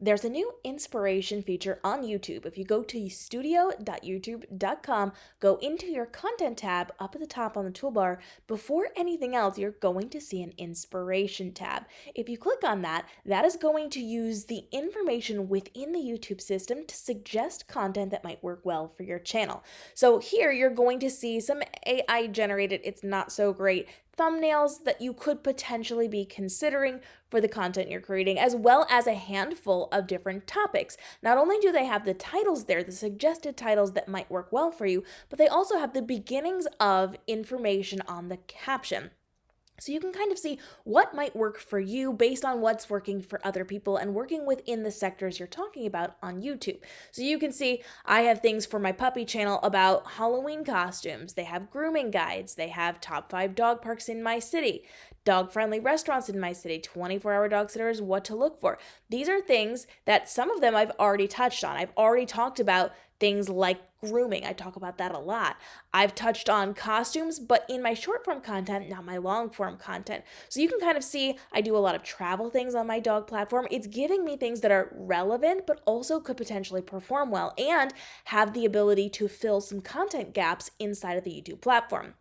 There's a new inspiration feature on YouTube. If you go to studio.youtube.com, go into your content tab up at the top on the toolbar, before anything else, you're going to see an inspiration tab. If you click on that, that is going to use the information within the YouTube system to suggest content that might work well for your channel. So here you're going to see some AI generated, it's not so great thumbnails that you could potentially be considering for the content you're creating, as well as a handful of different topics. Not only do they have the titles there, the suggested titles that might work well for you, but they also have the beginnings of information on the caption. So you can kind of see what might work for you based on what's working for other people and working within the sectors you're talking about on YouTube. So you can see I have things for my puppy channel about Halloween costumes. They have grooming guides. They have top 5 dog parks in my city, dog-friendly restaurants in my city, 24-hour dog sitters, what to look for. These are things that some of them I've already touched on. I've already talked about things like grooming. I talk about that a lot. I've touched on costumes, but in my short form content, not my long form content. So you can kind of see I do a lot of travel things on my dog platform. It's giving me things that are relevant, but also could potentially perform well and have the ability to fill some content gaps inside of the YouTube platform.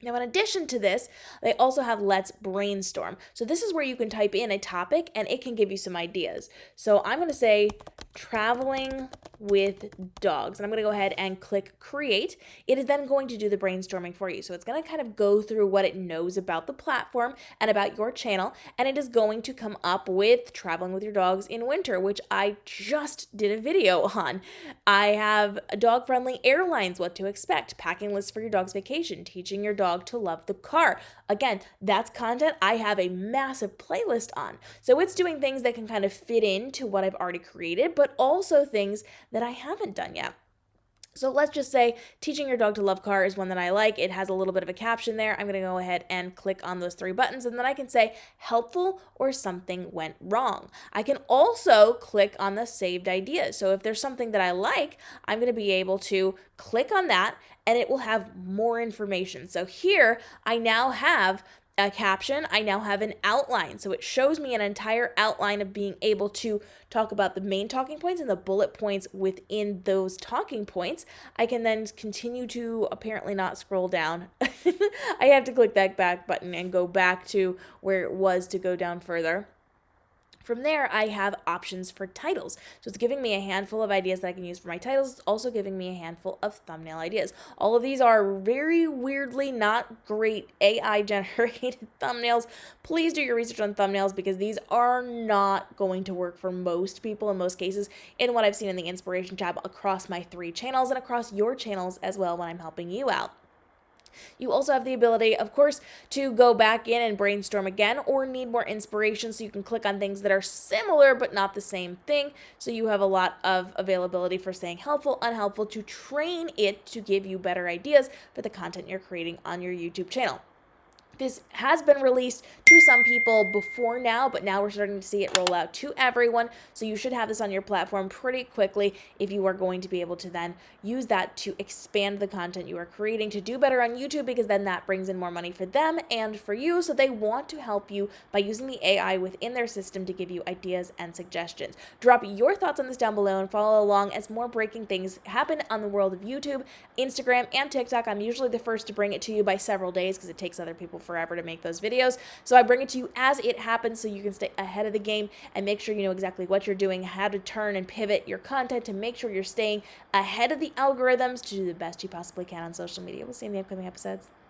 Now, in addition to this, they also have Let's Brainstorm. So this is where you can type in a topic and it can give you some ideas. So I'm going to say traveling with dogs, and I'm going to go ahead and click create. It is then going to do the brainstorming for you. So it's going to kind of go through what it knows about the platform and about your channel, and it is going to come up with traveling with your dogs in winter, which I just did a video on. I have dog-friendly airlines, what to expect, packing lists for your dog's vacation, teaching your dog to love the car. Again, that's content I have a massive playlist on. So it's doing things that can kind of fit into what I've already created, but also things that I haven't done yet. So let's just say teaching your dog to love car is one that I like. It has a little bit of a caption there. I'm going to go ahead and click on those 3 buttons, and then I can say helpful or something went wrong. I can also click on the saved ideas. So if there's something that I like, I'm going to be able to click on that and it will have more information. So here I now have a caption, I now have an outline. So it shows me an entire outline of being able to talk about the main talking points and the bullet points within those talking points. I can then continue to apparently not scroll down. I have to click that back button and go back to where it was to go down further. From there, I have options for titles. So it's giving me a handful of ideas that I can use for my titles. It's also giving me a handful of thumbnail ideas. All of these are very weirdly not great AI generated thumbnails. Please do your research on thumbnails because these are not going to work for most people in most cases in what I've seen in the inspiration tab across my 3 channels and across your channels as well when I'm helping you out. You also have the ability, of course, to go back in and brainstorm again or need more inspiration, so you can click on things that are similar but not the same thing. So you have a lot of availability for saying helpful, unhelpful to train it to give you better ideas for the content you're creating on your YouTube channel. This has been released to some people before now, but now we're starting to see it roll out to everyone. So you should have this on your platform pretty quickly if you are going to be able to then use that to expand the content you are creating to do better on YouTube, because then that brings in more money for them and for you. So they want to help you by using the AI within their system to give you ideas and suggestions. Drop your thoughts on this down below and follow along as more breaking things happen on the world of YouTube, Instagram, and TikTok. I'm usually the first to bring it to you by several days because it takes other people forever to make those videos. So I bring it to you as it happens so you can stay ahead of the game and make sure you know exactly what you're doing, how to turn and pivot your content to make sure you're staying ahead of the algorithms to do the best you possibly can on social media. We'll see you in the upcoming episodes.